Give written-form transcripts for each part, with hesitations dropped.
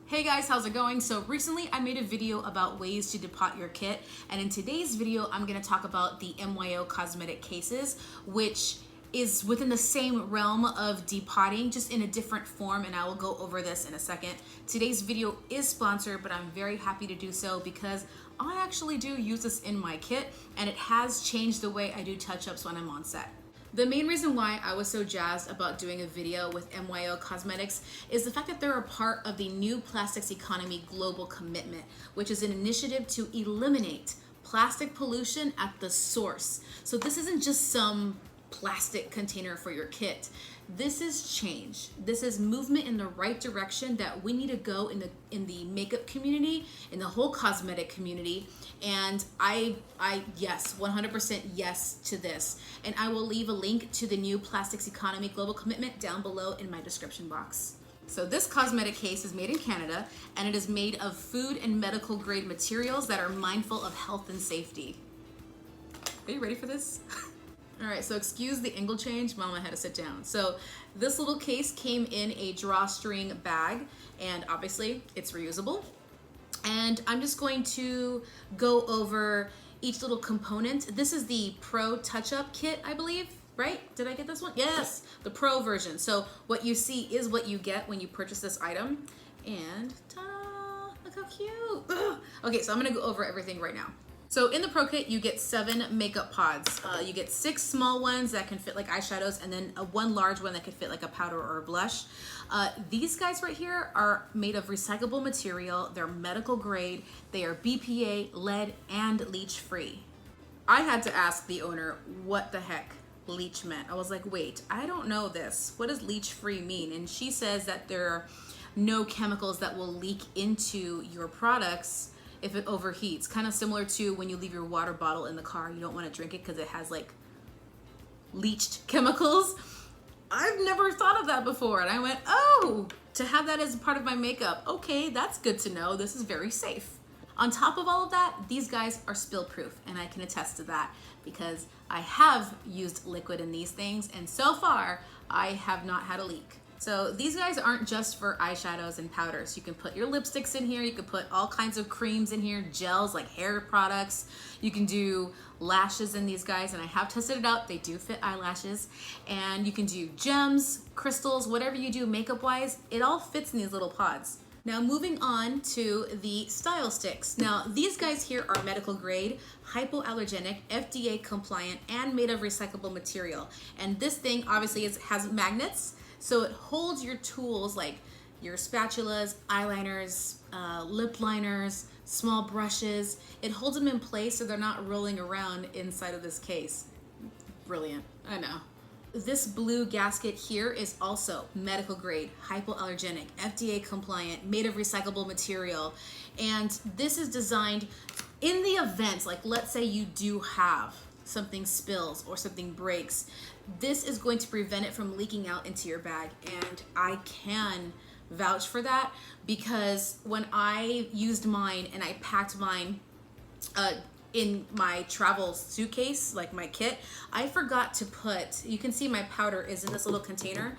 Hey guys, how's it going? So recently I made a video about ways to depot your kit, and in today's video I'm going to talk about the MYO cosmetic cases, which is within the same realm of depotting, just in a different form, and I will go over this in a second. Today's video is sponsored, but I'm very happy to do so because I actually do use this in my kit, and it has changed the way I do touch-ups when I'm on set. The main reason why I was so jazzed about doing a video with MYO Cosmetics is the fact that they're a part of the New Plastics Economy Global Commitment, which is an initiative to eliminate plastic pollution at the source. So this isn't just some plastic container for your kit. This is change. This is movement in the right direction that we need to go in the makeup community, in the whole cosmetic community. And I yes, 100% yes to this. And I will leave a link to the New Plastics Economy Global Commitment down below in my description box. So this cosmetic case is made in Canada, and it is made of food and medical grade materials that are mindful of health and safety. Are you ready for this? All right, so excuse the angle change, Mama had to sit down. So this little case came in a drawstring bag, and obviously it's reusable. And I'm just going to go over each little component. This is the Pro Touch-Up Kit, I believe, right? Did I get this one? Yes, the Pro version. So what you see is what you get when you purchase this item. And ta-da, look how cute. Ugh. Okay, so I'm gonna go over everything right now. So in the Pro Kit, you get 7 makeup pods. You get 6 small ones that can fit like eyeshadows, and then one large one that could fit like a powder or a blush. These guys right here are made of recyclable material. They're medical grade. They are BPA, lead, and leach free. I had to ask the owner what the heck leach meant. I was like, wait, I don't know this. What does leach free mean? And she says that there are no chemicals that will leak into your products if it overheats. Kind of similar to when you leave your water bottle in the car. You don't want to drink it because it has like leached chemicals. I've never thought of that before, and I went, oh, to have that as part of my makeup, okay, that's good to know. This is very safe. On top of all of that, these guys are spill proof, and I can attest to that because I have used liquid in these things, and so far I have not had a leak. So these guys aren't just for eyeshadows and powders. You can put your lipsticks in here. You can put all kinds of creams in here, gels like hair products. You can do lashes in these guys, and I have tested it out. They do fit eyelashes. And you can do gems, crystals, whatever you do makeup wise, it all fits in these little pods. Now moving on to the style sticks. Now these guys here are medical grade, hypoallergenic, FDA compliant, and made of recyclable material. And this thing obviously has magnets, so it holds your tools like your spatulas, eyeliners, lip liners, small brushes. It holds them in place so they're not rolling around inside of this case. Brilliant, I know. This blue gasket here is also medical grade, hypoallergenic, FDA compliant, made of recyclable material. And this is designed in the event, like let's say you do have something spills or something breaks, this is going to prevent it from leaking out into your bag. And I can vouch for that because when I used mine and I packed mine in my travel suitcase, like my kit, I forgot to put, you can see my powder is in this little container.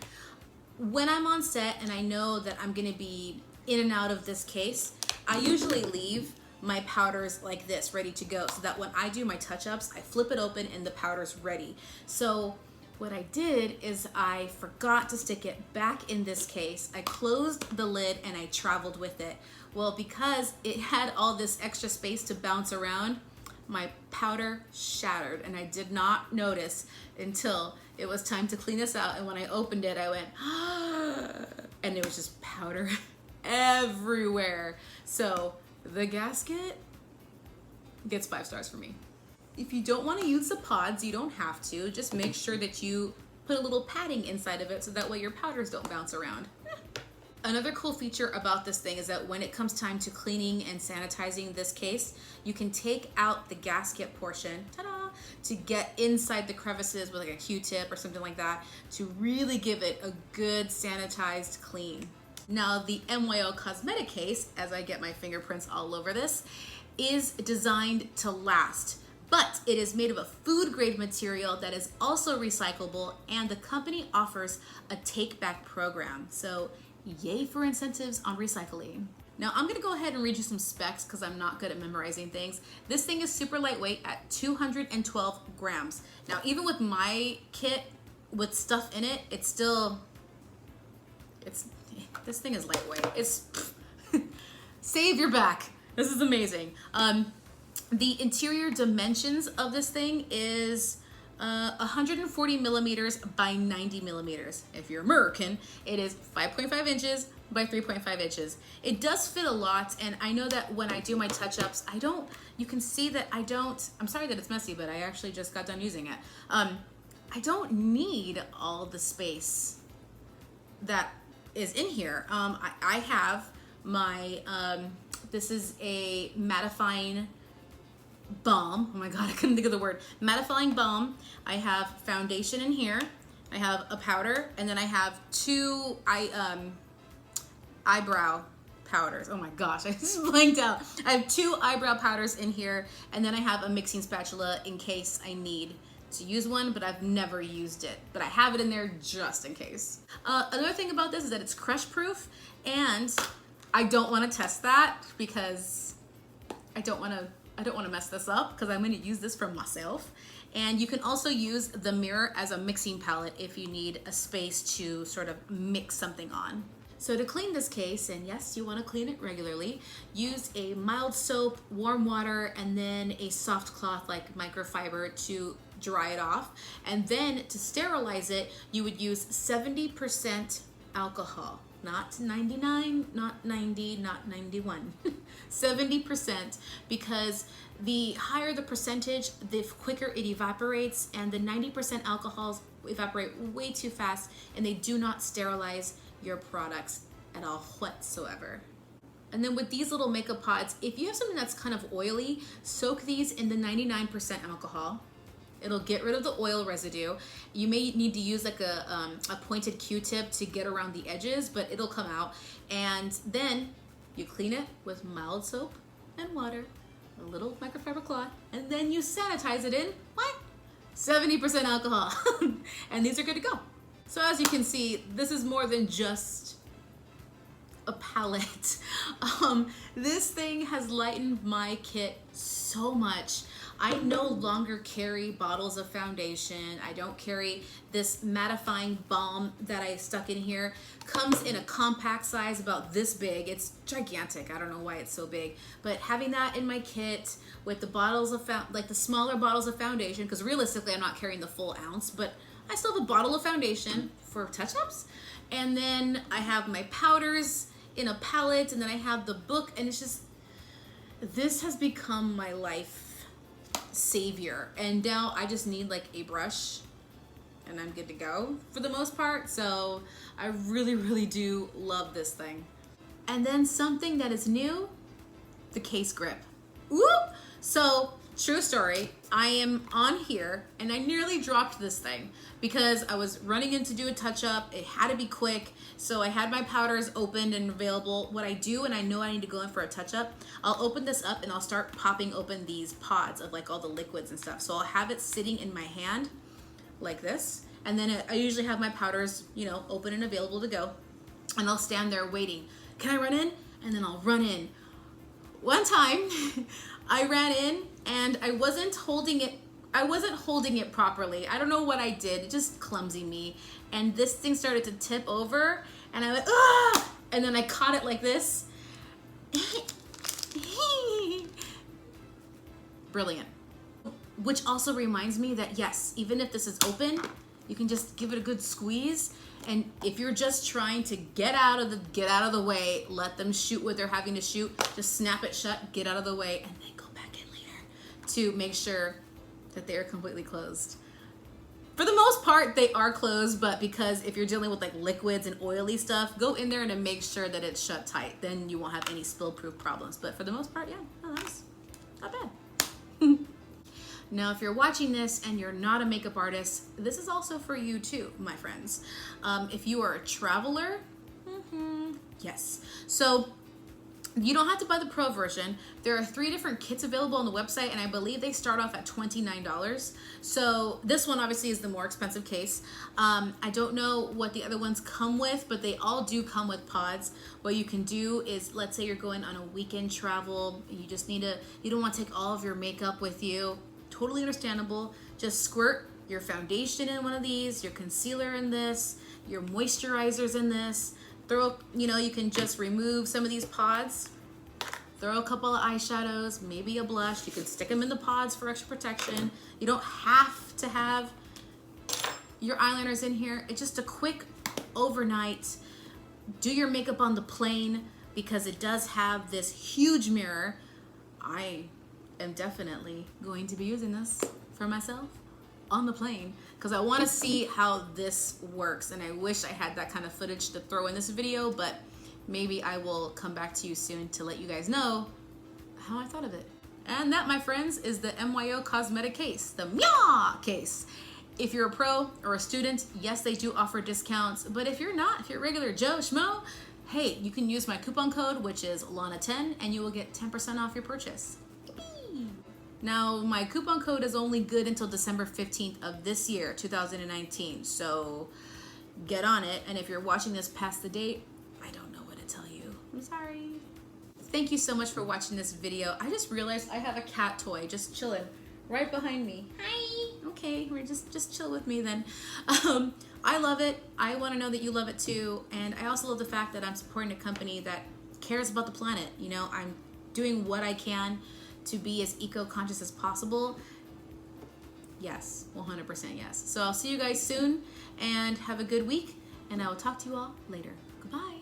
When I'm on set and I know that I'm gonna be in and out of this case, I usually leave my powders like this ready to go so that when I do my touch-ups, I flip it open and the powder's ready. So what I did is I forgot to stick it back in this case. I closed the lid and I traveled with it. Well, because it had all this extra space to bounce around, my powder shattered, and I did not notice until it was time to clean this out. And when I opened it, I went, and it was just powder everywhere. So the gasket gets 5 stars for me. If you don't want to use the pods, you don't have to. Just make sure that you put a little padding inside of it so that way your powders don't bounce around. Another cool feature about this thing is that when it comes time to cleaning and sanitizing this case, you can take out the gasket portion, ta-da, to get inside the crevices with like a Q-tip or something like that to really give it a good sanitized clean. Now the MYO cosmetic case, as I get my fingerprints all over this, is designed to last. But it is made of a food grade material that is also recyclable, and the company offers a take back program. So Yay for incentives on recycling. Now I'm gonna go ahead and read you some specs because I'm not good at memorizing things. This thing is super lightweight at 212 grams. Now even with my kit with stuff in it, this thing is lightweight. It's, save your back. This is amazing. The interior dimensions of this thing is 140 millimeters by 90 millimeters. If you're American, it is 5.5 inches by 3.5 inches. It does fit a lot, and I know that when I do my touch-ups, you can see that I'm sorry that it's messy, but I actually just got done using it. I don't need all the space that is in here. I have my, this is a mattifying balm. Oh my God, I couldn't think of the word. Mattifying balm. I have foundation in here. I have a powder, and then I have two eyebrow powders. Oh my gosh, I just blanked out. I have two eyebrow powders in here, and then I have a mixing spatula in case I need to use one, but I've never used it. But I have it in there just in case. Another thing about this is that it's crush proof, and I don't want to test that because I don't want to mess this up because I'm going to use this for myself. And you can also use the mirror as a mixing palette if you need a space to sort of mix something on. So to clean this case, and yes, you want to clean it regularly, use a mild soap, warm water, and then a soft cloth like microfiber to dry it off. And then to sterilize it, you would use 70% alcohol. Not 99, not 90, not 91, 70%, because the higher the percentage, the quicker it evaporates, and the 90% alcohols evaporate way too fast, and they do not sterilize your products at all whatsoever. And then with these little makeup pods, if you have something that's kind of oily, soak these in the 99% alcohol. It'll get rid of the oil residue. You may need to use like a pointed Q-tip to get around the edges, but it'll come out. And then you clean it with mild soap and water, a little microfiber cloth, and then you sanitize it in, what? 70% alcohol. And these are good to go. So as you can see, this is more than just a palette. This thing has lightened my kit so much. I no longer carry bottles of foundation. I don't carry this mattifying balm that I stuck in here. Comes in a compact size about this big. It's gigantic. I don't know why it's so big. But having that in my kit with the bottles of, like the smaller bottles of foundation, because realistically I'm not carrying the full ounce, but I still have a bottle of foundation for touch-ups. And then I have my powders in a palette, and then I have the book, and it's just, this has become my life savior. And now I just need like a brush and I'm good to go for the most part. So I really, really do love this thing. And then something that is new, the case grip. Whoop! So true story, I am on here and I nearly dropped this thing because I was running in to do a touch-up. It had to be quick, so I had my powders opened and available. What I do, and I know I need to go in for a touch-up, I'll open this up and I'll start popping open these pods of like all the liquids and stuff. So I'll have it sitting in my hand like this, and then I usually have my powders, you know, open and available to go, and I'll stand there waiting. Can I run in? And then I'll run in. One time I ran in and I wasn't holding it properly. I don't know what I did. It just clumsy me. And this thing started to tip over and I went, ah! And then I caught it like this. Brilliant. Which also reminds me that yes, even if this is open, you can just give it a good squeeze. And if you're just trying to get out of the way, let them shoot what they're having to shoot, just snap it shut, get out of the way, and then go back in later to make sure that they are completely closed. For the most part, they are closed, but because if you're dealing with like liquids and oily stuff, go in there and make sure that it's shut tight. Then you won't have any spill-proof problems. But for the most part, yeah, no, that's not bad. Now, if you're watching this and you're not a makeup artist, this is also for you too, my friends. If you are a traveler, yes. So You don't have to buy the pro version. There are 3 different kits available on the website, and I believe they start off at $29. So this one obviously is the more expensive case. I don't know what the other ones come with, but they all do come with pods. What you can do is, let's say you're going on a weekend travel, you just need you don't want to take all of your makeup with you. Totally understandable. Just squirt your foundation in one of these, your concealer in this, your moisturizers in this. Throw, you can just remove some of these pods, throw a couple of eyeshadows, maybe a blush. You can stick them in the pods for extra protection. You don't have to have your eyeliners in here. It's just a quick overnight. Do your makeup on the plane because it does have this huge mirror. I am definitely going to be using this for myself on the plane because I want to see how this works, and I wish I had that kind of footage to throw in this video, but maybe I will come back to you soon to let you guys know how I thought of it. And that, my friends, is the MYO Cosmetic case, the MYO case. If you're a pro or a student, yes, they do offer discounts, but if you're not, if you're regular Joe Schmo, hey, you can use my coupon code, which is Lana10, and you will get 10% off your purchase. Now, my coupon code is only good until December 15th of this year, 2019. So get on it. And if you're watching this past the date, I don't know what to tell you. I'm sorry. Thank you so much for watching this video. I just realized I have a cat toy just chilling right behind me. Hi. Okay, we're just chill with me then. I love it. I want to know that you love it too. And I also love the fact that I'm supporting a company that cares about the planet. I'm doing what I can to be as eco-conscious as possible. Yes, 100% yes. So I'll see you guys soon and have a good week, and I will talk to you all later. Goodbye.